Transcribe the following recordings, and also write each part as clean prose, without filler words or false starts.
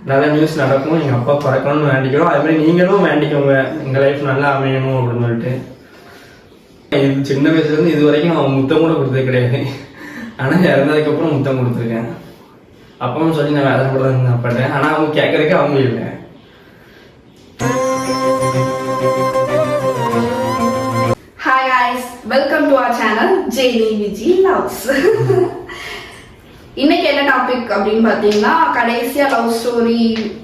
நல்ல நியூஸ் நடக்கும், எங்கள் அப்பா பிறக்கணும்னு வேண்டிக்கிறோம். அதுமாதிரி நீங்களும் வேண்டிக்கோங்க எங்கள் லைஃப் நல்லா அமையணும் அப்படின்னு சொல்லிட்டு. இது சின்ன வயசுலேருந்து இது வரைக்கும் நான் முத்தம் கூட கொடுத்தது கிடையாது. ஆனால் இறந்ததுக்கப்புறம் முத்தம் கொடுத்துருக்கேன். அப்பாவும் சொல்லி நான் வேலை கூட தான் பட்டேன். ஆனால் அவங்க கேட்கறதுக்கு அவங்க இல்லை. Hi guys, welcome to our channel Jaylee Viji Loves. இன்னைக்கு என்ன டாபிக் அப்படின்னு பார்த்தீங்கன்னா, கடைசியா லவ் ஸ்டோரி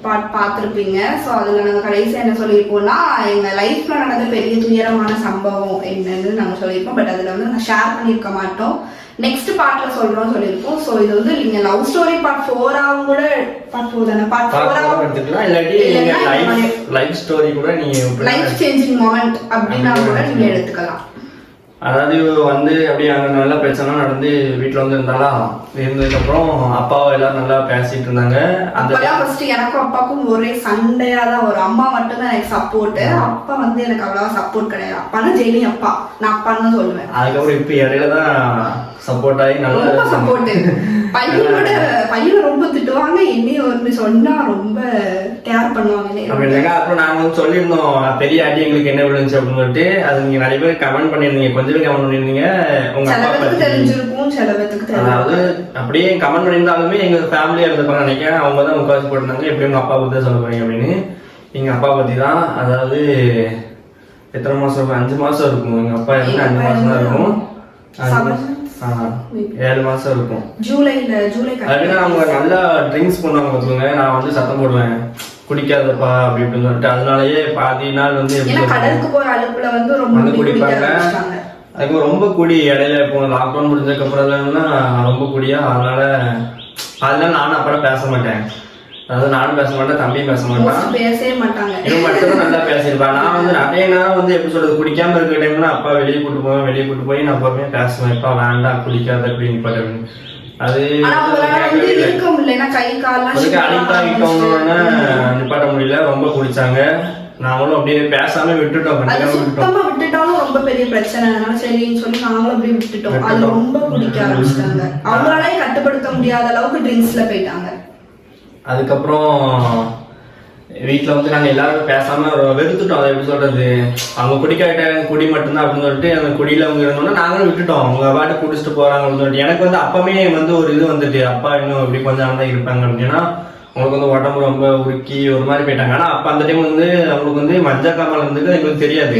பார்த்துருப்பீங்க. ஸோ அதில் நாங்கள் கடைசியாக என்ன சொல்லியிருப்போம்னா, எங்கள் லைஃப்பில் நடந்த பெரிய துயரமான சம்பவம் என்னன்னு நாங்கள் சொல்லியிருப்போம். பட் அதில் வந்து நாங்கள் ஷேர் பண்ணியிருக்க மாட்டோம். நெக்ஸ்ட் பார்ட்டில் சொல்கிறோம் சொல்லியிருப்போம். ஸோ இது வந்து நீங்கள் லவ் ஸ்டோரி பார்ட் 4ஆகவும் கூட பார்ட் 4 தானே பார்ட் 4ஆகவும் எடுத்துக்கலாம். இல்லாட்டி லைஃப் ஸ்டோரி கூட நீங்கள் லைஃப் சேஞ்சிங் மொமெண்ட் அப்படின்னா கூட நீங்கள் எடுத்துக்கலாம். அதாவது வந்து அப்படியே அங்கே நல்லா பிரச்சனை நடந்து வீட்டில் வந்து இருந்ததுக்கப்புறம் அப்பாவை எல்லாரும் நல்லா பேசிட்டு இருந்தாங்க. அப்பெல்லாம் ஃபர்ஸ்ட் எனக்கும் அப்பாவுக்கும் ஒரே சண்டையா தான் வரும். அம்மா மட்டும் தான் எனக்கு சப்போர்ட், அப்பா வந்து எனக்கு அவ்வளவா சப்போர்ட் கிடையாது. அப்பானா ஜெயிலி அப்பா, நான் அப்பான்னு தான் சொல்லுவேன். அதுக்கப்புறம் இப்போ இடையில தான் சப்போர்ட் ஆகி நல்லா சப்போர்ட். பையனை ரொம்ப திட்டுவாங்க, என்னையும் வந்து சொன்னா ரொம்ப கேர் பண்ணுவாங்க. அப்புறம் நாங்க வந்து சொல்லியிருந்தோம் பெரிய ஆட்டி எங்களுக்கு என்ன விழுந்துச்சு அப்படின்னு சொல்லிட்டு. அது நீங்க நிறைய பேர் கமெண்ட் பண்ணிருந்தீங்க, கொஞ்சம் பேர் கமெண்ட் பண்ணிருந்தீங்க. உங்க அப்பா தெரிஞ்சிருக்கும், சில பேருக்கு அதாவது அப்படியே கமெண்ட் பண்ணியிருந்தாலுமே எங்க ஃபேமிலியா இருந்திருப்பாங்க நினைக்கிறேன். அவங்க தான் முக்காசி போட்டிருந்தாங்க எப்படி உங்க அப்பா பத்தி சொல்ல போறீங்க அப்படின்னு. எங்க அப்பா பத்தி தான், அதாவது எத்தனை மாசம் இருக்கும், 5 மாசம் இருக்கும். எங்க அப்பா இருந்து 5 மாசம் தான் இருக்கும். 7 மாசம் இருக்கும். ஜூலை அவங்க நல்லா ட்ரிங்க்ஸ் பண்ணுவாங்க பார்த்துக்கோங்க. நான் வந்து சத்தம் போடுவேன், குடிக்காதப்பா அப்படி இப்படின்னு சொல்லிட்டு. அதனாலயே பாதி நாள் வந்து கடலுக்கு போற அலுப்புல வந்து ரொம்ப குடிப்பாங்க. அதுக்கு ரொம்ப குடி இடையில இப்போ லாக்டவுன் முடிஞ்சதுக்கு அப்புறம் ரொம்ப குடியா. அதனால நானும் அப்பறம் பேச மாட்டேன். அதாவது நானும் பேச மாட்டேன், தம்பியும் பேச மாட்டான், பேசவே மாட்டாங்க. இவன் மட்டும் நல்லா பேசியிருப்பான். நான் வந்து நிறைய நேரம் வந்து எப்படி சொல்றது, குடிக்காம இருக்க டைம்ல அப்பா வெளியே கூட்டு போய் நான் அப்பவே பேசுவேன், இப்பா வேண்டாம் குடிக்காத அப்படின்னு அப்படின்னு. அது அடிக்ட் ஆகிட்டோம்னு நிப்பாட்ட முடியல, ரொம்ப குடிச்சாங்க. நாங்களும் அப்படியே பேசாம விட்டுட்டாலும் ரொம்ப பெரிய பிரச்சனை. சரின்னு சொல்லி நாங்களும் அப்படியே விட்டுட்டோம். அது ரொம்ப குடிக்க ஆரம்பிச்சிட்டாங்க. அவங்களாலே கட்டுப்படுத்த முடியாத அளவுக்கு ட்ரிங்க்ஸ்ல போயிட்டாங்க. அதுக்கப்புறம் வீட்டில் வந்து நாங்கள் எல்லாரும் பேசாம வெறுத்துட்டோம். அதை எப்படி சொல்றது, அவங்க குடிக்காட்ட குடி மட்டும்தான் அப்படின்னு சொல்லிட்டு அந்த குடியில அவங்க இருந்தோம்னா நாங்களும் விட்டுட்டோம். அவங்க பாட்டு குடிச்சிட்டு போறாங்க அப்படின்னு சொல்லிட்டு. எனக்கு வந்து அப்பவே வந்து ஒரு இது வந்துட்டு, அப்பா இன்னும் இப்படி கொஞ்சம் தான் இருப்பாங்க அப்படின்னா அவங்களுக்கு வந்து உடம்பு ரொம்ப உருக்கி ஒரு மாதிரி போயிட்டாங்க. ஆனா அப்ப அந்த டைம் வந்து அவங்களுக்கு வந்து மஞ்சள் காமால் இருந்தது எங்களுக்கு தெரியாது.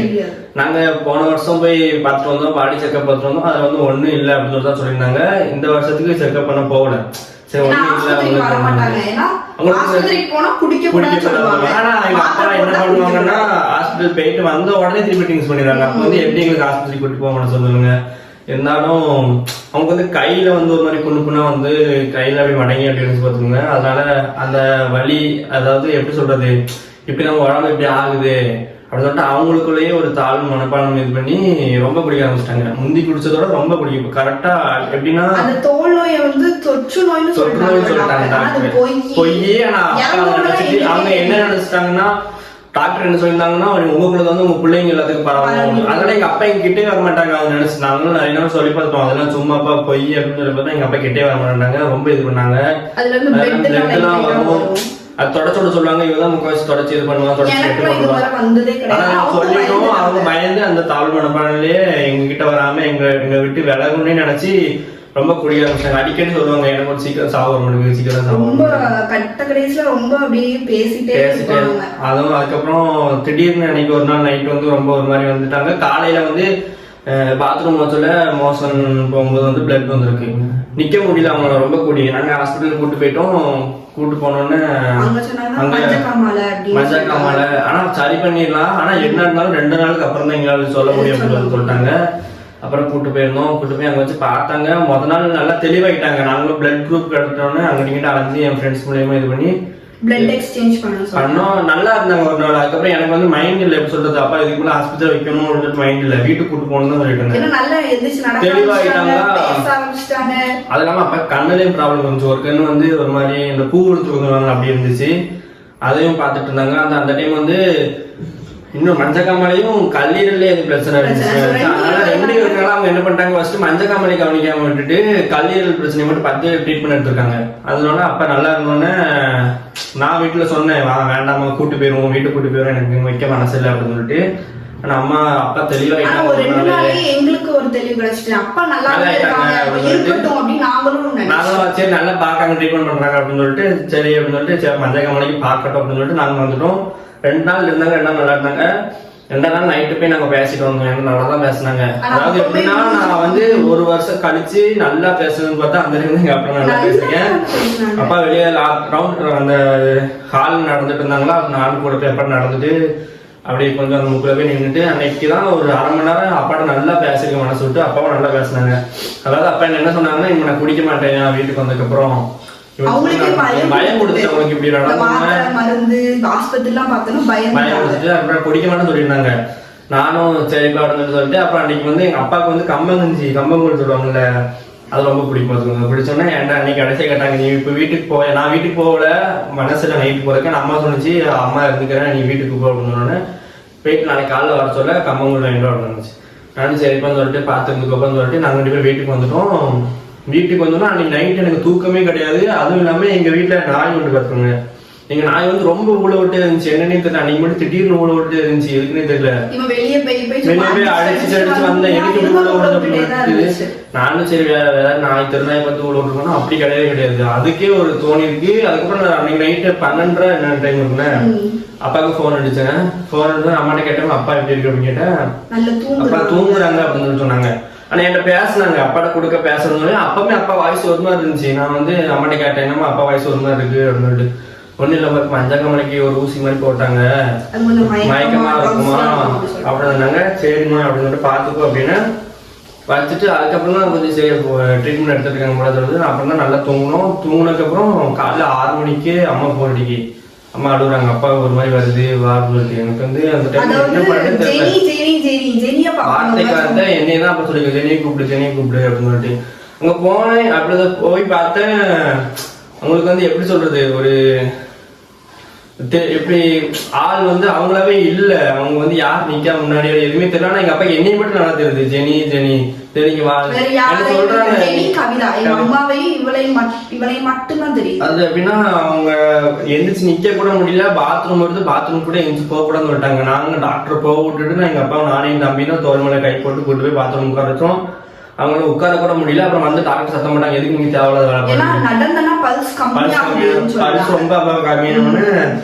நாங்க போன வருஷம் போய் பார்த்துட்டு வந்தோம், பாடி செக்அப் பார்த்துட்டு வந்தோம். அது வந்து ஒண்ணும் இல்லை அப்படின்னு சொல்லி தான் சொல்லியிருந்தாங்க. இந்த வருஷத்துக்கு செக்அப் பண்ண போகல. சரி ஒண்ணும் இல்லை பண்ணுவாங்கன்னா ஹாஸ்பிட்டல் போயிட்டு வந்த உடனே திருப்பி ட்ரிங்க்ஸ் பண்ணிடுறாங்க. அப்ப வந்து எப்படி எங்களுக்கு ஹாஸ்பிட்டலுக்கு கூட்டிட்டு போக சொல்லுங்க. இருந்தாலும் அவங்க வந்து கையில வந்து ஒரு மாதிரி புண்ணா வந்து கையில அப்படி மடங்கி அப்படின்னு பார்த்துக்கோங்க. அதனால அந்த வலி, அதாவது எப்படி சொல்றது, இப்படி நம்ம உடம்பு இப்படி ஆகுது அப்படின்னு சொல்லிட்டு அவங்களுக்குள்ளேயே ஒரு தாழ்வு மனப்பான்மை இது பண்ணி ரொம்ப குடிக்க ஆரம்பிச்சிட்டாங்க. முந்தி குடிச்சதோட ரொம்ப குடிக்கும். கரெக்டா எப்படின்னா தோல் நோயை வந்து தொற்று நோய்னு சொல்லிட்டாங்க. பொய்யே. ஆனா அவங்க என்ன நினைச்சிட்டாங்கன்னா, டாக்டர் என்ன சொல்லியிருந்தாங்கன்னா, உங்களுக்கு வந்து உங்க பிள்ளைங்க எல்லாத்துக்கும் பரவாயில்ல. அதனால எங்க அப்பா எங்க கிட்டே வர மாட்டாங்க. அவங்க நினைச்சிட்டாங்க. நிறைய நேரம் சொல்லி பார்த்தோம், அதெல்லாம் சும்மாப்பா பொய் அப்படின்னு சொல்லி பார்த்தா எங்க அப்பா கிட்டே வர மாட்டாங்க. ரொம்ப இது பண்ணாங்க. பிளட்லாம் வரும், அது தொடச்சோட சொல்லுவாங்க. இவதான் முக்காசி தொடச்சி இது பண்ணுவாங்க, தொடச்சி சொல்லிட்டோம். அவங்க பயந்து அந்த தாழ்வு மனப்பான்மையிலேயே எங்க கிட்ட வராம எங்க விட்டு விலகுன்னு நினைச்சு ரொம்ப குடிக்க ஆரம்பிச்சாங்க. அடிக்கடி சொல்லுவாங்க, எனக்கு ஒரு சீக்கிரம் சாப்பிட சீக்கிரம் அதுவும். அதுக்கப்புறம் திடீர்னு அன்னைக்கு ஒரு நாள் நைட் வந்து ரொம்ப ஒரு மாதிரி வந்துட்டாங்க. காலையில வந்து பாத்ரூம் மோசன் போகும்போது வந்து பிளட் வந்துருக்கு. நிக்க முடியல, அவங்க ரொம்ப கூடி. நாங்க ஹாஸ்பிட்டல் கூட்டு போயிட்டோம். கூட்டு போனோன்னு அங்க மஞ்சள் காமால, ஆனா சரி பண்ணிடலாம், ஆனா என்ன இருந்தாலும் 2 நாளுக்கு அப்புறம் தான் எங்களால சொல்ல முடியும் அப்படின்னு சொல்லிட்டாங்க. அப்புறம் கூட்டு போயிருந்தோம். கூட்டு போய் அங்க வச்சு பார்த்தாங்க. முதல் நாள் நல்லா தெளிவாயிட்டாங்க. நாங்களும் பிளட் குரூப் எடுத்தோன்னு அங்க நீங்கிட்ட அலைஞ்சு என் ஃப்ரெண்ட்ஸ் மூலியமா இது பண்ணி பிளட் எக்ஸ்சேஞ்ச் பண்ணோம். நல்லா இருந்தாங்க ஒரு நாள். அதுக்கப்புறம் எனக்கு வந்து மைண்ட் இல்லை, எப்படி சொல்றது, அப்பா இதுக்கு மேலே ஹாஸ்பிட்டல் வைக்கணும் அப்படின்னு மைண்ட் இல்லை, வீட்டுக்கு கூட்டு போகணும்னு தான் சொல்லிட்டு தெளிவாயிட்டாங்க. அது இல்லாம அப்ப கண்ணுலயும் ப்ராப்ளம் இருந்துச்சு. ஒரு கண்ணு வந்து ஒரு மாதிரி இந்த பூ எடுத்து வந்துருவாங்க அப்படி இருந்துச்சு. அதையும் பார்த்துட்டு இருந்தாங்க. அந்த டைம் வந்து இன்னும் மஞ்சக்காமலையும் கல்லீரல்ல பிரச்சனை இருந்துச்சு. அதனால 2 இருக்கனால அதனால அவங்க என்ன பண்ணிட்டாங்க, ஃபர்ஸ்ட் மஞ்சக்காமலை கவனிக்காம விட்டுட்டு கல்லீரல் பிரச்சனை மட்டும் 10 ட்ரீட்மெண்ட் எடுத்திருக்காங்க. அதனால அப்ப நல்லா இருந்தோன்னே நான் வீட்டுல சொன்னேன், வேண்டாமா கூட்டு போயிருவோம், வீட்டுக்கு கூட்டு போயிருவோம், எனக்கு வைக்க மனசு இல்லை அப்படின்னு சொல்லிட்டு. ஆனா அம்மா அப்பா தெளிவா எங்களுக்கு ஒரு தெளிவு கிடைச்சிட்டு அப்பா நல்லா நாங்களும் சரி நல்லா பாக்காங்க ட்ரீட்மெண்ட் பண்றாங்க அப்படின்னு சொல்லிட்டு சரி அப்படின்னு சொல்லிட்டு சரி மஞ்சக்காமலைக்கு பாக்கட்டும் அப்படின்னு சொல்லிட்டு நாங்க வந்துட்டோம். 2 நாள் இருந்தாங்க, 2 நாள் நல்லா இருந்தாங்க. 2 நாள் நைட்டு போய் நாங்க பேசிட்டு வந்தோம். எனக்கு நல்லா தான் பேசினாங்க. அதாவது எப்படின்னா நான் வந்து 1 வருஷம் கழிச்சு நல்லா பேசணும்னு பார்த்தா அந்த எங்க அப்பா நல்லா பேசுறேன். அப்பா வெளியே ரவுண்ட் அந்த ஹால் நடந்துட்டு இருந்தாங்களா, நானும் கூட பேப்பர் நடந்துட்டு அப்படியே கொஞ்சம் அந்த முக்கில் போய் நின்றுட்டு அன்னைக்கு தான் ஒரு 1/2 மணி நேரம் அப்பாட்ட நல்லா பேசிக்க மனசு விட்டு அப்பாவும் நல்லா பேசினாங்க. அதாவது அப்பா என்ன சொன்னாங்கன்னா, இப்ப நான் குடிக்க மாட்டேன் வீட்டுக்கு வந்ததுக்கப்புறம் பயம் கொடுத்துட்டு அவங்களுக்கு இப்படி பயம் கொடுத்துட்டு அப்புறம் குடிக்க மாட்டேன்னு சொல்லியிருந்தாங்க. நானும் சரிப்பா அப்படின்னு சொல்லிட்டு அப்புறம் அன்னைக்கு வந்து எங்க அப்பாவுக்கு வந்து கம்பங்கூழ் சொல்லுவாங்கல்ல, அது ரொம்ப பிடிக்கும். பார்த்துக்கோங்க. பிடிச்சோன்னா ஏன்டா அன்னைக்கு கடைசியை கேட்டாங்க, நீ இப்போ வீட்டுக்கு போய, நான் வீட்டுக்கு போகல மனசுல நைட்டு போறதுக்கு அம்மா சொன்னிச்சு, அம்மா இருந்துக்கிறேன் நீ வீட்டுக்கு போ அப்படின்னு போயிட்டு நாளைக்கு காலைல வர சொல்ல கம்பங்கூழ் வாங்கிட்டு வந்துச்சு. நானும் சரிப்பான்னு சொல்லிட்டு பார்த்துருந்துக்கோப்பான்னு சொல்லிட்டு நாங்கள் 2 பேரும் வீட்டுக்கு வந்துட்டோம். வீட்டுக்கு வந்தோம்னா அன்னைக்கு நைட் எனக்கு தூக்கமே கிடையாது. அதுவும் இல்லாம எங்க வீட்டுல நாய் ஒன்று பார்த்துக்கோங்க. எங்க நாய் வந்து ரொம்ப ஊழ விட்டே இருந்துச்சு. என்னன்னே தெரியல, அன்னைக்கு மட்டும் திடீர்னு ஊழ விட்டே இருந்துச்சு. எதுக்குன்னே தெரியல. வெளியே போய் அடிச்சு வந்தேன். எனக்கு ஊழ விடுறது அப்படின்னு நானும் சரி வேற நாய் திருநாய் பார்த்து ஊழ விட்டுருக்கோம். அப்படி கிடையாது. அதுக்கே ஒரு தோணி இருக்கு. அதுக்கப்புறம் நான் அன்னைக்கு நைட்டு 12:30 என்ன டைம் இருக்குன்னு அப்பாவுக்கு போன் அடிச்சேன். போன் அடிச்சு அம்மாட்ட கேட்டேன், அப்பா எப்படி இருக்கு அப்படின்னு கேட்டேன். அப்பா தூங்குறாங்க அப்படின்னு சொல்லி சொன்னாங்க. ஆனா என்கிட்ட பேசினாங்க, அப்பாட்ட கொடுக்க பேசுறதுனால அப்பவுமே அப்பா வாய்ஸ் ஒரு மாதிரி இருந்துச்சு. நான் வந்து அம்மாட்ட கேட்டேன், என்னமா அப்பா வாய்ஸ் ஒரு மாதிரி இருக்கு அப்படின்னு சொல்லிட்டு. ஒன்னும் இல்ல மஞ்சக்காமலைக்கு ஒரு ஊசி மாதிரி போட்டாங்க, மயக்கமா இருக்குமா அப்படின்னு சொன்னாங்க. சரிம்மா அப்படின்னு சொல்லிட்டு பாத்துக்கோ அப்படின்னு வச்சுட்டு அதுக்கப்புறம் தான் கொஞ்சம் சரி ட்ரீட்மெண்ட் எடுத்துட்டு இருக்காங்க போல சொல்லுது. அப்புறம் தான் நல்லா தூங்கணும். தூங்கினதுக்கப்புறம் காலைல 6 மணிக்கு அம்மா போன் அடிக்கி அம்மா அழுகுறாங்க, அப்பா ஒரு மாதிரி வருது வார்த்தை. எனக்கு வந்து அந்த டைம் என்ன பண்ணுறது தெரியல. வார்த்தை என்னையதான் அப்ப சொல்லிக்க, ஜெனியை கூப்பிடு அப்படின்னு சொல்லிட்டு அங்க போனேன். அப்படிதான் போய் பார்த்தேன். அவங்களுக்கு வந்து எப்படி சொல்றது, ஒரு எப்படி ஆள் வந்து அவங்களாவே இல்ல. அவங்க வந்து யார் நிக்கா முன்னாடி எதுவுமே தெரியல. ஆனா எங்க அப்பா என்னைய மட்டும் நல்லா தெரியுது, ஜெனி தெரிஞ்சு வா சொல்றாங்க. அது எப்படின்னா அவங்க எந்திரிச்சு நிக்க கூட முடியல. பாத்ரூம் வருது, பாத்ரூம் கூட எந்திரிச்சு போக கூடாதுன்னு சொல்லிட்டாங்க. நாங்க டாக்டர் போக விட்டுட்டு நான் எங்க அப்பா நானையும் தம்பியும் தோல் மேல கை போட்டு கூட்டு போய் பாத்ரூம் உட்கார வச்சோம். அவங்கள உட்கார கூட முடியல. அப்புறம் வந்து டாக்டர் சத்தம் பண்ணாங்க, எதுக்கு நீங்க தேவையில்லாத பல்ஸ் ரொம்ப கம்மியானு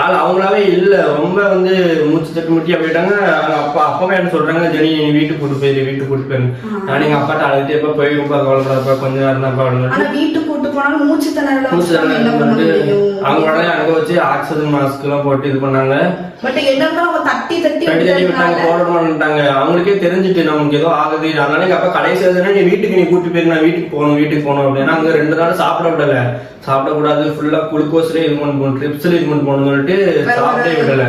ஆள் அவங்களாவே இல்ல. ரொம்ப வந்து மூச்சு தட்டு முட்டி போயிட்டாங்க. அப்பாவே என்ன சொல்றாங்க, ஜெனி நீ வீட்டுக்கு கூட்டு போயிரு. நான் எங்க அப்பாட்ட அழுதுட்டே எப்ப போய் ரொம்ப கவலைப்படாதப்பா கொஞ்ச நேரம் தான் வீட்டுக்கு கூட்டு போனாலும் மூச்சு திணறல் அவங்க உடனே அங்க வச்சு ஆக்சிஜன் மாஸ்க் எல்லாம் போட்டு இது பண்ணாங்க. தட்டி விட்டாங்க, போட மாட்டாங்க. அவங்களுக்கே தெரிஞ்சுட்டு நமக்கு ஏதோ ஆகுது. அதனால எங்க அப்பா கடைசி நீ வீட்டுக்கு நீ கூட்டு போயிரு, நான் வீட்டுக்கு போகணும் அப்படின்னா அங்க 2 நாள் சாப்பிட விடல. சாப்பிடக்கூடாது, ஃபுல்லா குளுக்கோஸ்ல இது பண்ணணும், ட்ரிப்ஸ்ல இது பண்ணணும்னு சொல்லிட்டு சாப்பிட்டே விடல.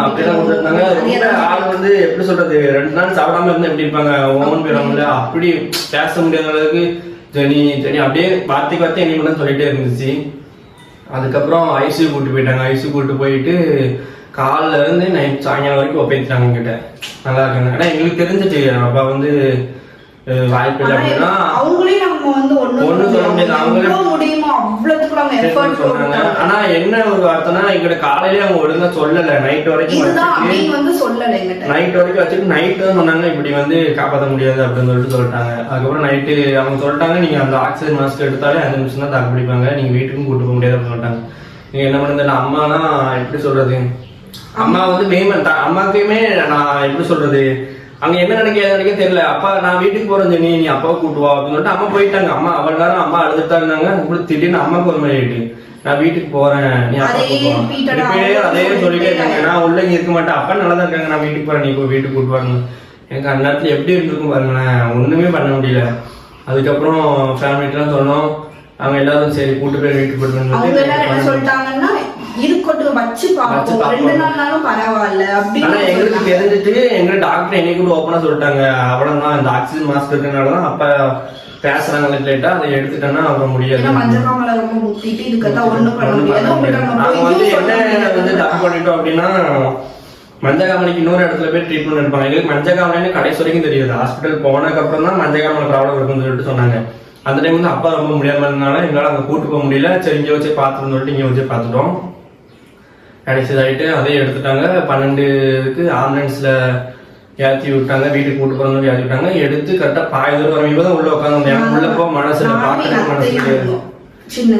அப்படிதான் கொடுத்துருந்தாங்க. ரொம்ப ஆள் வந்து எப்படி சொல்றது, 2 நாள் சாப்பிடாம இருந்தா எப்படி இருப்பாங்க, ஓமன் போயிடுவாங்கல்ல. அப்படி பேச முடியாத அளவுக்கு ஜெனி அப்படியே வார்த்தைக்கு என்ன பண்ண சொல்லிட்டே இருந்துச்சு. அதுக்கப்புறம் ஐசியூ கூட்டு போயிட்டாங்க. ஐசியூ கூட்டு போயிட்டு காலைல இருந்து நைட் சாயங்காலம் வரைக்கும் ஒப்பேத்திட்டாங்க கிட்ட. நல்லா இருக்காங்க. ஆனா எங்களுக்கு தெரிஞ்சிட்டு அப்பா வந்து வாய்ப்பு இல்லை அப்படின்னா ஒண்ணும் சொல்ல முடியாது. ஆனா என்ன ஒரு வார்த்தைனா, எங்கிட்ட காலையிலே அவங்க ஒழுங்கா சொல்லல. நைட் வரைக்கும் வச்சுட்டு நைட்டு தான் சொன்னாங்க, இப்படி வந்து காப்பாற்ற முடியாது அப்படின்னு சொல்லிட்டு சொல்லிட்டாங்க. அதுக்கப்புறம் நைட்டு அவங்க சொல்லிட்டாங்க, நீங்க அந்த ஆக்சிஜன் மாஸ்க் எடுத்தாலே 5 நிமிஷம் தான் தாக்கு பிடிப்பாங்க, நீங்க வீட்டுக்கும் கூட்டு போக முடியாது அப்படின்னு சொல்லிட்டாங்க. நீங்க என்ன பண்ணுறது, அம்மானா எப்படி சொல்றது, அம்மா வந்து மெயின் அம்மாக்குமே நான் எப்படி சொல்றது, அங்க என்ன நினைக்க தெரியல. அப்பா நான் வீட்டுக்கு போறேன் ஜெனி, நீ அப்பாவை கூட்டுவா அப்படின்னு சொல்லிட்டு அம்மா போயிட்டாங்க. அம்மா அவ்வளவு நேரம் அம்மா அழுதுட்டா இருந்தாங்க. திடீர்னு அம்மாக்கு ஒரு மாதிரி ஆயிட்டு, நான் வீட்டுக்கு போறேன் நீ அப்பா கூட்டுவா, அதே சொல்லிட்டே இருக்காங்க. நான் உள்ள இருக்க மாட்டேன், அப்பா நல்லா தான் இருக்காங்க, நான் வீட்டுக்கு போறேன் நீ வீட்டுக்கு கூட்டுவாருங்க. எனக்கு அந்த நேரத்துல எப்படி இருந்திருக்கும் பாருங்களேன், ஒண்ணுமே பண்ண முடியல. அதுக்கப்புறம் ஃபேமிலிட்டெல்லாம் சொன்னோம். அவங்க எல்லாரும் சரி கூட்டு போய் வீட்டுக்கு போட்டு சொல்லிட்டாங்கன்னா இருக்கட்டும் வச்சு பார்ப்போம், 2 நாள்னாலும் பரவாயில்ல அப்படின்னு எங்களுக்கு தெரிஞ்சுட்டு எங்க டாக்டர் என்னை கூட ஓப்பனா சொல்லிட்டாங்க, அவ்வளவுதான் இந்த ஆக்சிஜன் மாஸ்க் இருக்கனாலதான் அப்ப பேசுறாங்க லேட்டா, அதை எடுத்துட்டேன்னா அப்புறம் முடியாது. அவங்க வந்து என்ன வந்து தப்பு பண்ணிட்டோம் அப்படின்னா, மஞ்சக்காமலைக்கு இன்னொரு இடத்துல போய் ட்ரீட்மெண்ட் எடுப்பாங்க. எங்களுக்கு மஞ்சக்காமலைன்னு கடைசி வரைக்கும் தெரியாது. ஹாஸ்பிட்டல் போனதுக்கு அப்புறம் தான் மஞ்சக்காமலை ப்ராப்ளம் இருக்குன்னு சொல்லிட்டு சொன்னாங்க. அந்த டைம் வந்து அப்பா ரொம்ப முடியாம இருந்தனால எங்களால் அங்கே கூட்டு போக முடியல. சரி இங்கே வச்சு பார்த்துன்னு சொல்லிட்டு இங்கே வச்சு பார்த்துட்டோம். கடைசி ஆகிட்டு அதே எடுத்துட்டாங்க. 12க்கு ஆம்புலன்ஸ்ல ஏற்றி விட்டாங்க. வீட்டுக்கு கூட்டு போகிறவங்க ஏற்றி விட்டாங்க. எடுத்து கரெக்டாக பாய்தூர் வரும். இவ தான் உள்ள உட்காந்து எனக்கு உள்ள போக மனசுல பார்க்கவே மனசு.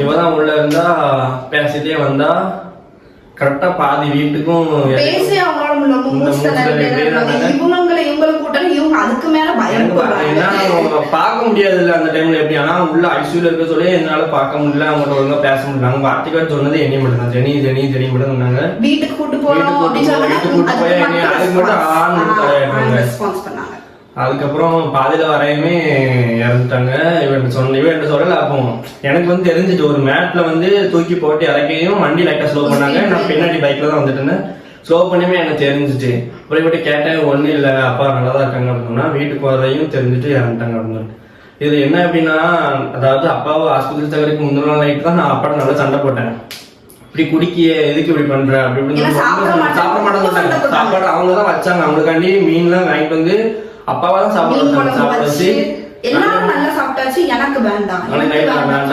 இவ தான் உள்ள இருந்தா பேசிட்டே வந்தா கரெக்டா பாதி வீட்டுக்கும் பார்க்க முடியாது இல்ல அந்த டைம்ல. எப்படி ஆனா உள்ள ஐசியூல இருக்க சொல்லி என்னால பார்க்க முடியல. அவங்கள்ட்ட ஒழுங்கா பேச முடியல. அவங்க வார்த்தைக்கார சொன்னது என்னையும் மட்டும் தான். ஜெனி ஜெனி ஜெனி மட்டும் சொன்னாங்க. வீட்டுக்கு கூட்டு போய் அதுக்கு மட்டும் ஆன்னு. அதுக்கப்புறம் பாதியில வரையுமே இறந்துட்டாங்க. இவன் சொல்லல. அப்போ எனக்கு வந்து தெரிஞ்சிட்டு ஒரு மேட்ல வந்து தூக்கி போட்டு இறக்கையும் வண்டி லைட்டா ஸ்லோ பண்ணாங்க. நான் பின்னாடி பைக்ல தான் வந்துட்டு இருந்தேன். ஸ்லோ பண்ணியுமே எனக்கு தெரிஞ்சிச்சு. அப்புறம் இப்படி கேட்டேன். ஒன்றும் இல்லை அப்பா நல்லா தான் இருக்காங்க அப்படின்னா வீட்டுக்கு வரையும் தெரிஞ்சுட்டு இறந்துட்டாங்க அப்படின்னு. இது என்ன அப்படின்னா அதாவது அப்பாவை ஆஸ்பத்திரி தகவலுக்கு முந்தின நாள் நைட்டு தான் நான் அப்பாட்ட நல்லா சண்டை போட்டேன். இப்படி குடிக்கிய எதுக்கு இப்படி பண்ற அப்படி இப்படின்னு சாப்பிட மாட்டேன். சாப்பாடு அவங்க தான் வச்சாங்க. அவங்களுக்காண்டி மீன்லாம் வாங்கிட்டு வந்து அப்பாவா தான் சாப்பிட வச்சு எல்லாரும் நல்லா சாப்பிட்டாச்சு. எனக்கு வேண்டாம்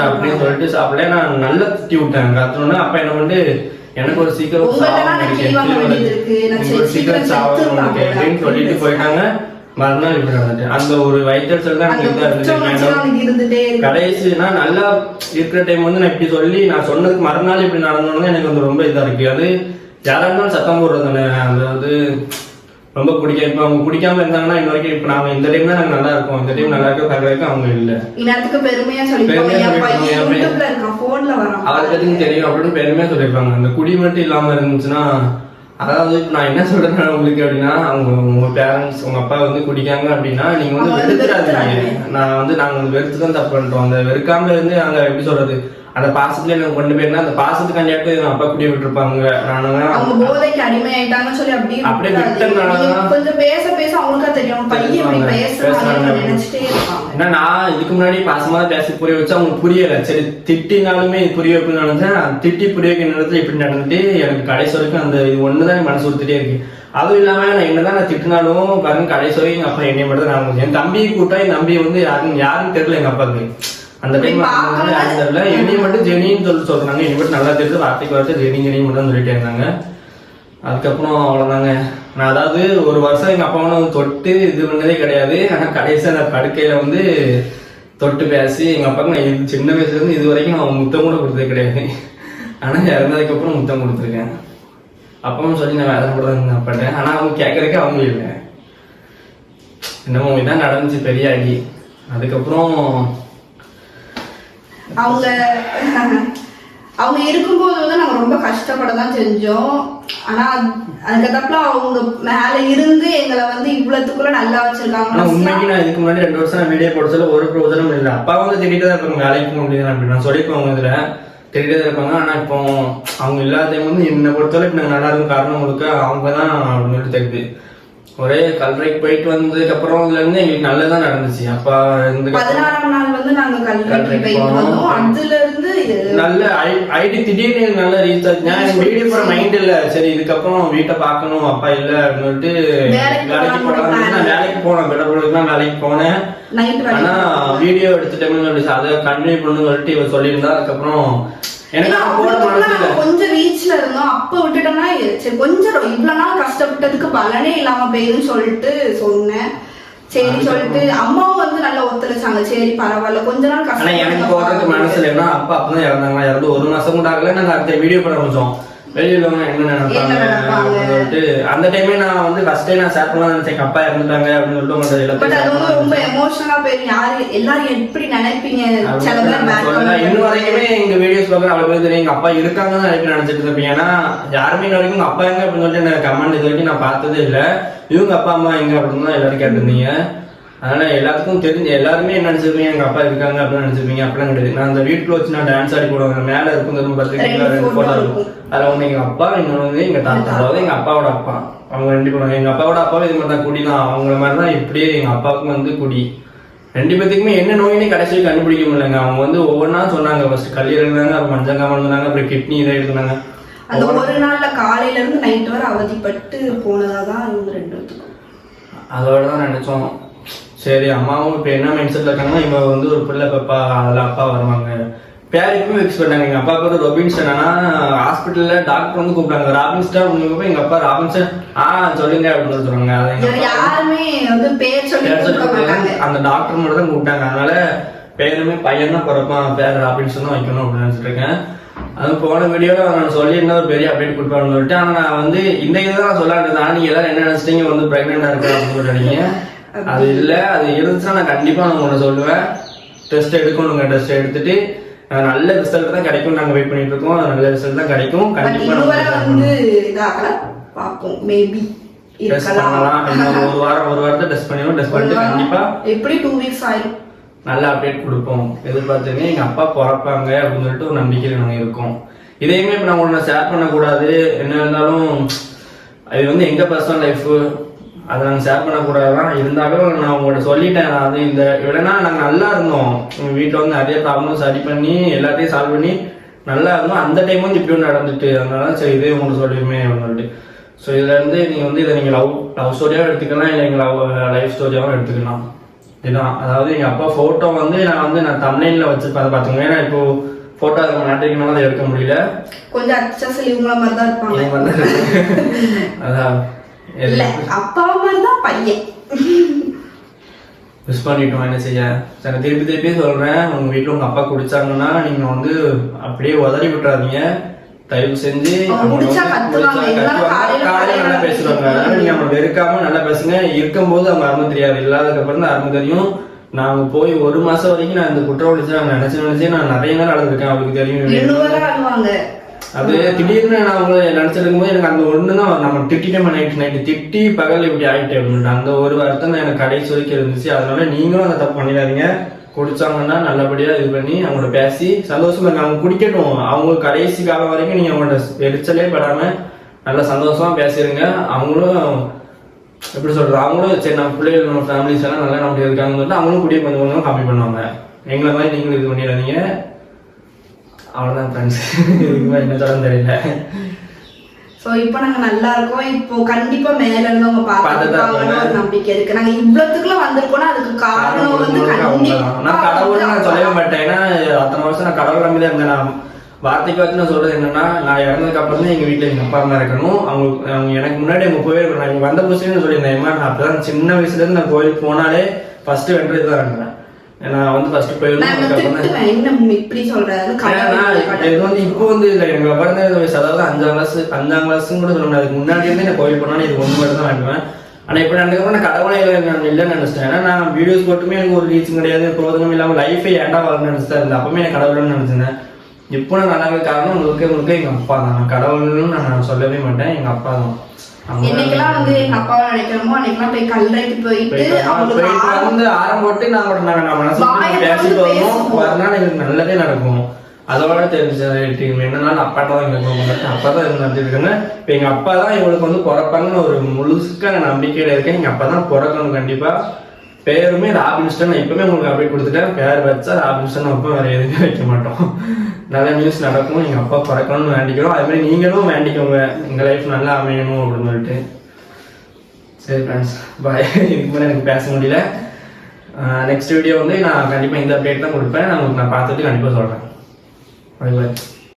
அப்படின்னு சொல்லிட்டு சாப்பிடல. நான் நல்லா திட்டி விட்டேன். கத்துனோன்னு அப்பா என்ன பண்ணிட்டு எனக்கு ஒரு சீக்கிரம் அப்படின்னு சொல்லிட்டு போயிட்டாங்க. மறுநாள் இப்படி நடந்துட்டு அந்த ஒரு வயிற்றுச்சல் தான் இருந்துச்சு. கடைசினா நல்லா இருக்கிற டைம் வந்து நான் இப்படி சொல்லி நான் சொன்னதுக்கு மறுநாள் இப்படி நடந்தோன்னு எனக்கு வந்து ரொம்ப இதா இருக்கு. அது யாரா இருந்தாலும் சத்தம் போடுறது தானே. அதாவது ரொம்ப பிடிக்கும். இப்ப அவங்க குடிக்காம இருந்தாங்கன்னா இன்ன வரைக்கும் இப்ப நாம இந்த டைம் தான் நாங்க நல்லா இருக்கோம். இந்த டைம் நல்லா இருக்க வரைக்கும் அவங்க இல்ல. அவரை பத்தி தெரியும் அப்படின்னு பெருமையா சொல்லிருப்பாங்க. அந்த குடி மட்டும் இல்லாம இருந்துச்சுன்னா அதாவது இப்ப நான் என்ன சொல்றேன் உங்களுக்கு அப்படின்னா அவங்க உங்க பேரண்ட்ஸ் உங்க அப்பா வந்து குடிக்காங்க அப்படின்னா நீங்க வந்து வெறுத்துறாதீங்க. நான் வந்து நாங்க வந்து வெறுத்து தான் தப்பு பண்றோம். அந்த வெறுக்காம இருந்து அங்க எப்படி சொல்றது அந்த பாசத்துல எனக்கு கொண்டு போயிருந்தா அந்த பாசத்துக்காண்டியாட்டு அப்பா குடி விட்டுருப்பாங்க. அவங்க போதைக்கு அடிமையாயிட்டாங்கன்னு சொல்லி அப்படியே விட்டனாலதான் கொஞ்சம் பேச பேச அவங்களுக்கா தெரியும் பையன் இப்படி பேசுறாங்க நினைச்சிட்டே இருப்பாங்க. ஏன்னா நான் இதுக்கு முன்னாடி பாசமா பேசி புரிய வச்சு அவங்களுக்கு புரியல. சரி திட்டினாலுமே புரிய வைக்கணும்னு நினைச்சேன். திட்டி புரிய வைக்க நேரத்துல இப்படி நடந்துட்டு எனக்கு கடைசி வரைக்கும் அந்த இது ஒண்ணுதான் மனசு கொடுத்துட்டே இருக்கு. அதுவும் இல்லாம நான் என்னதான் நான் திட்டினாலும் பாருங்க கடைசி வரைக்கும் எங்க அப்பா என்னைய மட்டும் தான் நான் என் தம்பியை கூட்டா என் தம்பி வந்து யாருன்னு தெரியல எங்க அப்பாவுக்கு. அந்த டைம் என்னைய மட்டும் ஜெனின்னு சொல்றாங்க. என்னை மட்டும் நல்லா தெரிஞ்சு வார்த்தைக்கு வார்த்தை ஜெனி மட்டும் சொல்லிட்டே இருந்தாங்க. அதுக்கப்புறம் அவ்வளவுதாங்க. நான் அதாவது ஒரு வருஷம் எங்க அப்பாவும் தொட்டு இது பண்ணதே கிடையாது. ஆனா கடைசியா அந்த படுக்கையில வந்து தொட்டு பேசி எங்க அப்பாவுக்கு நான் சின்ன வயசுல இருந்து இது வரைக்கும் நான் முத்தம் கூட கொடுத்தது கிடையாது. ஆனா இறந்ததுக்கு அப்புறம் முத்தம் கொடுத்துருக்கேன். அப்பாவும் சொல்லி நான் வேலை கூட தான் அப்பாட்டேன். ஆனா அவங்க கேட்கறதுக்கு அவங்க இல்லை. என்னமோ இதான் நடந்துச்சு பெரிய அடி. அதுக்கப்புறம் அவங்க இருக்கும்போது வந்து நாங்க ரொம்ப கஷ்டப்பட தான் செஞ்சோம். ஆனா அதுக்கப்புறம் அவங்க மேல இருந்து எங்களை வந்து இவ்வளவுக்குள்ள நல்லா வச்சிருக்காங்க. உண்மைக்கு நான் இதுக்கு முன்னாடி 2 வருஷம் வீடியோ போடுறதுல ஒரு பிரோஜனம் இல்லை. அப்பா வந்து திட்டிட்டு தான் இருப்பாங்க வேலைக்கு போக முடியாது அப்படின்னு நான் சொல்லிப்போம். இதுல திட்டிட்டு தான் இருப்பாங்க. ஆனா இப்போ அவங்க இல்லாத வந்து என்னை பொறுத்தவரை இப்ப நாங்க நல்லா இருக்கும் காரணம் முழுக்க அவங்க தான் அப்படின்னு சொல்லிட்டு தெரியுது. ஒரே கல்றைக்கு போயிட்டு வந்ததுக்கு அப்புறம் இதுல இருந்து எங்களுக்கு நல்லதான் நடந்துச்சு. அப்பா 14ஆம் நாள் வந்து நாங்க கல்றைக்கு போயிட்டு வந்தோம். அதுல இருந்து நல்ல ஐடி திடீர்னு நல்ல ரீச் ஆச்சு. நான் வீடியோ போற மைண்ட் இல்ல. சரி இதுக்கப்புறம் வீட்டை பாக்கணும் அப்பா இல்ல அப்படின்னு சொல்லிட்டு வேலைக்கு போனேன். நான் வேலைக்கு போனேன். பெடபுளுக்குலாம் வேலைக்கு போனேன். ஆனா வீடியோ எடுத்துட்டேன்னு சொல்லிச்சு அதை கண்டினியூ பண்ணு சொல்லிட்டு இவ சொல்லியிருந்தா. அதுக்கப்புறம் கொஞ்சம் ரீச்ல இருந்தோம். அப்ப விட்டுட்டோம்னா சரி கொஞ்சம் இவ்வளவு நாள் கஷ்டப்பட்டதுக்கு பலனே இல்லாம போயிருன்னு சொல்லிட்டு சொன்னேன். சரி சொல்லிட்டு அம்மாவும் வந்து நல்லா ஒத்துழைச்சாங்க. சரி பரவாயில்ல கொஞ்ச நாள் கஷ்டம். எனக்கு போறதுக்கு மனசுல ஏன்னா அப்பா அப்பதான் இறந்தாங்க. இறந்து 1 மாசம் கூட ஆகல. நாங்க அடுத்த வீடியோ பண்ண முடிச்சோம். வெளியில என்ன நினைப்பாங்க சொல்லிட்டு அந்த டைமே நான் வந்து ஃபர்ஸ்ட் டே நான் ஷேர் பண்ணலாம் நினைச்சேன். அப்பா இறந்துட்டாங்க அப்படின்னு சொல்லிட்டு ரொம்ப எமோஷனலா போய் யாரு எல்லாரும் எப்படி நினைப்பீங்க. இன்னும் வரைக்குமே எங்க வீடியோஸ் பார்க்க அவ்வளவு பேர் தெரியும் எங்க அப்பா இருக்காங்கன்னு நிறைய நினைச்சிட்டு இருப்பீங்க. ஏன்னா யாருமே இன்ன வரைக்கும் அப்பா எங்க அப்படின்னு சொல்லிட்டு எனக்கு கமெண்ட் இது வரைக்கும் நான் பார்த்ததே இல்லை. இவங்க அப்பா அம்மா எங்க அப்படின்னு தான் எல்லாரும் கேட்டிருந்தீங்க. அதனால எல்லாத்துக்கும் தெரிஞ்சு எல்லாருமே என்ன நினைச்சிருப்பீங்க எங்க அப்பா இருக்காங்க அப்படின்னு நினைச்சிருப்பீங்க. அப்படிலாம் கிடையாது. நான் அந்த வீட்டுக்குள்ள வச்சு நான் டான்ஸ் ஆடி போடுவாங்க. மேல இருக்கும் பத்திரிக்கையில 2 போட்டோ இருக்கும். அதுல ஒண்ணு எங்க அப்பா இன்னொன்று வந்து எங்க தாத்தா. அதாவது எங்க அப்பாவோட அப்பா. அவங்க 2 பேரும் எங்க அப்பாவோட அப்பாவும் இது மாதிரி தான் குடி தான். அவங்கள மாதிரிதான் இப்படியே எங்க அப்பாவுக்கும் வந்து குடி. 2 பேத்துக்குமே என்ன நோயினே கடைசி கண்டுபிடிக்க முடியலங்க. அவங்க வந்து ஒவ்வொன்றா சொன்னாங்க. ஃபர்ஸ்ட் கல்லீரல் இருந்தாங்க, அப்புறம் மஞ்சக்காமல் இருந்தாங்க, அப்புறம் கிட்னி இதை இருந்தாங்க. அந்த ஒரு நாள்ல காலையில இருந்து நைட் வரை அவதிப்பட்டு போனதாதான் இவங்க 2 பேத்துக்கும். அதோட தான் நினைச்சோம் சரி அம்மாவும் இப்போ என்ன மைண்ட் செட்ல இருக்காங்கன்னா இவங்க வந்து ஒரு பிள்ளை பாப்பா அதில் அப்பா வருவாங்க பேருக்குமே ஃபிக்ஸ் பண்ணாங்க. எங்கள் அப்பா பேர் ரொபின்சன். ஆனால் ஹாஸ்பிட்டலில் டாக்டர் வந்து கூப்பிட்டாங்க ராபின்ஸ்டா உங்களுக்கு எங்கள் அப்பா ராபின்சன் சொல்லுங்க அப்படின்னு சொல்லுவாங்க. அதை யாருமே வந்து பேர் சொல்லி அந்த டாக்டர் மட்டும் தான் கூப்பிட்டாங்க. அதனால பேருமே பையன் தான் பிறப்பான் பேர் ராபின்சன் தான் வைக்கணும் அப்படின்னு நினச்சிட்டு இருக்கேன். அது போன வீடியோவில் நான் சொல்லி இன்னும் ஒரு பெரிய அப்டேட் கொடுப்பான்னு சொல்லிட்டு ஆனால் நான் வந்து இந்த இதை நான் சொல்லாட்டேன். நீங்கள் எல்லாரும் என்ன நினச்சிட்டீங்க வந்து ப்ரெக்னெண்டாக இருக்கா அப்படின்னு சொல்லிட்டீங்க. அது இல்லை அது இருந்துச்சுன்னா நான் கண்டிப்பாக நான் உங்களை சொல்லுவேன். டெஸ்ட் எடுக்கணுங்க. டெஸ்ட் எடுத்துட்டு நல்ல ரிசல்ட் தான் கிடைக்கும். நாங்கள் வெயிட் பண்ணிட்டு இருக்கோம். நல்ல ரிசல்ட் தான் கிடைக்கும். கண்டிப்பாக வந்து இதாகல பார்ப்போம். மேபி டெஸ்ட் பண்ணலாம். இன்னும் ஒரு வாரத்தை டெஸ்ட் பண்ணிடுவோம். டெஸ்ட் பண்ணிட்டு கண்டிப்பாக எப்படி 2 வீக்ஸ் ஆயிடும் நல்ல அப்டேட் கொடுப்போம். எதிர்பார்த்துங்க எங்கள் அப்பா பிறப்பாங்க அப்படின்னு சொல்லிட்டு ஒரு நம்பிக்கையில் நாங்கள் இருக்கோம். இதையுமே இப்போ நான் உங்களை ஷேர் பண்ணக்கூடாது. என்ன இருந்தாலும் அது வந்து எங்கள் பர்சனல் லைஃபு அதை நாங்கள் ஷேர் பண்ணக்கூடாதான். இருந்தாலும் நான் உங்கள்கிட்ட சொல்லிட்டேன். அது இந்த இல்லைன்னா நாங்கள் நல்லா இருந்தோம். எங்கள் வீட்டில் வந்து நிறைய ப்ராப்ளம் சரி பண்ணி எல்லாத்தையும் சால்வ் பண்ணி நல்லா இருந்தோம். அந்த டைம் வந்து இப்படி ஒன்று நடந்துட்டு அதனால சரி இதே உங்களுக்கு சொல்லிடுமே அப்படின்னு சொல்லிட்டு. ஸோ இதுலேருந்து நீங்கள் வந்து இதை நீங்கள் லவ் ஸ்டோரியாகவும் எடுத்துக்கலாம் இல்லை எங்கள் லைஃப் ஸ்டோரியாகவும் எடுத்துக்கலாம். இதுதான் அதாவது எங்கள் அப்பா ஃபோட்டோ வந்து நான் தமிழ்ல வச்சுருப்பேன். அதை பார்த்துக்கோங்க. ஏன்னா இப்போ ஃபோட்டோ அதை நாட்டிக்கனால அதை எடுக்க முடியல. கொஞ்சம் அச்சசல் இவங்கள மாதிரி தான் இருப்பாங்க. அதான் இல்ல அப்பா மாதிரி தான் பையன். மிஸ் பண்ணிட்டோம் என்ன செய்ய. சரி திருப்பி சொல்றேன். உங்க வீட்டுல உங்க அப்பா குடிச்சாங்கன்னா நீங்க வந்து அப்படியே உதறி விட்டுறாதீங்க. தயவு செஞ்சு காலையில நல்லா பேசுவாங்க. நீங்க அவங்க வெறுக்காம நல்லா பேசுங்க. இருக்கும்போது அவங்க அருமை தெரியாது. இல்லாததுக்கு அப்புறம் தான் அருமை தெரியும். நாங்க போய் 1 மாசம் வரைக்கும் நான் இந்த குற்றவாளி நினைச்சு நான் நிறைய நேரம் நடந்திருக்கேன். அவருக்கு தெரியும். அது திடீர்னு நான் அவங்க நினைச்சிருக்கும் போது எனக்கு அந்த ஒண்ணு தான் நம்ம திட்டிட்டோம். நைட்டு திட்டி பகல் இப்படி ஆயிட்டேன் அப்படின்னு அந்த ஒரு வருத்தம் தான் எனக்கு கடைசி வரைக்கும் இருந்துச்சு. அதனால நீங்களும் அந்த தப்பு பண்ணிடாதீங்க. குடிச்சாங்கன்னா நல்லபடியா இது பண்ணி அவங்களோட பேசி சந்தோஷமா இருக்கு. அவங்க குடிக்கட்டும். அவங்க கடைசி காலம் வரைக்கும் நீங்க அவங்கள்ட்ட எரிச்சலே படாம நல்லா சந்தோஷமா பேசிடுங்க. அவங்களும் எப்படி சொல்றது அவங்களும் சரி நம்ம பிள்ளைகள் நம்ம ஃபேமிலிஸ் எல்லாம் நல்லா நம்ம இருக்காங்கன்னு சொல்லிட்டு அவங்களும் குடிய கொஞ்சம் கொஞ்சம் கம்மி பண்ணுவாங்க. எங்களை மாதிரி நீங்களும் இது பண்ணிடாதீங்க. அவ்வளோதான் ஃப்ரெண்ட்ஸ். இதுக்கு என்ன சொல்ல தெரியல. ஸோ இப்போ நாங்கள் நல்லா இருக்கோம். இப்போ கண்டிப்பாக மேலே இருந்தவங்க பார்த்துருக்காங்கன்னு ஒரு நம்பிக்கை இருக்கு. நாங்கள் இவ்வளோத்துக்குள்ள வந்திருக்கோம்னா அதுக்கு காரணம் வந்து நான் கடவுள் நான் சொல்லவே மாட்டேன். ஏன்னா அத்தனை வருஷம் நான் கடவுள் நம்பி தான் இருந்தேன். நான் வார்த்தைக்கு வச்சு நான் சொல்றது என்னன்னா நான் இறந்ததுக்கு அப்புறம் தான் எங்கள் வீட்டில் எங்கள் அப்பா அம்மா இருக்கணும். அவங்க எனக்கு முன்னாடி அவங்க போயிருக்கணும். நான் இங்கே வந்த புதுசுன்னு சொல்லியிருந்தேன். நான் அப்பதான் சின்ன வயசுலேருந்து நான் கோயிலுக்கு போனாலே ஃபர்ஸ்ட் வென்றது தான் இருந்தேன். நான் வந்து ஃபர்ஸ்ட் போயிருந்தேன். இது வந்து இப்போ வந்து இல்லை எங்களை பிறந்த வயசு அதாவது 5ஆம் கிளாஸ் கூட சொல்ல முடியாது. அதுக்கு முன்னாடி இருந்து நான் கோயில் போனாலும் இது 1 மட்டும் தான் வாங்குவேன். ஆனால் இப்போ நடந்துக்கப்புறம் நான் கடவுளை நான் இல்லைன்னு நினைச்சிட்டேன். ஏன்னா நான் வீடியோஸ் போட்டுமே எனக்கு ஒரு ரீச்சும் கிடையாது பிரோஜனம் இல்லாமல் லைஃபை ஏண்டா வரணும்னு நினைச்சிட்டேன் இருந்தேன். அப்பவுமே எனக்கு கடவுள்னு நினைச்சிருந்தேன். இப்போ நான் நல்லாவே காரணம் முழுக்க எங்கள் அப்பா தான். நான் கடவுள்னு நான் சொல்லவே மாட்டேன். எங்கள் அப்பா தான். என்னைக்கெல்லாம் வந்து எங்க அப்பாவை நினைக்கிறோமோ அன்னைக்கெல்லாம் போய் கல்லறைக்கு போயிட்டு வந்து ஆரம் போட்டு நாங்க மனசு பேசிட்டு வருவோம். வரனால எங்களுக்கு நல்லதே நடக்கும். அதோட தெரிஞ்சு என்னன்னாலும் அப்பாட்ட தான் எங்களுக்கு அப்பா தான் இவங்க நடத்திருக்காங்க. இப்போ எங்க அப்பா தான் இவங்களுக்கு வந்து பிறப்பாங்கன்னு ஒரு முழுசுக்கான நம்பிக்கையில இருக்கேன். எங்க அப்பா தான் பிறக்கணும் கண்டிப்பா. பேருமே ராபின்ஸ்டன். நான் இப்பவுமே உங்களுக்கு அப்டேட் கொடுத்துட்டேன். பேர் வச்சா ராபின்ஸ்டன் வைப்போம். வேற எதுவுமே வைக்க மாட்டோம். நல்ல நியூஸ் நடக்கும். எங்கள் அப்பா பிறக்கணும்னு வேண்டிக்கிறோம். அது மாதிரி நீங்களும் வேண்டிக்கோங்க எங்கள் லைஃப் நல்லா அமையணும் அப்படின்னு சொல்லிட்டு. சரி ஃப்ரெண்ட்ஸ் பாய். இதுக்கு மேலே எனக்கு பேச முடியல. நெக்ஸ்ட் வீடியோ வந்து நான் கண்டிப்பாக இந்த அப்டேட் தான் கொடுப்பேன். நான் பார்த்துட்டு கண்டிப்பாக சொல்கிறேன். பாய் பாய்.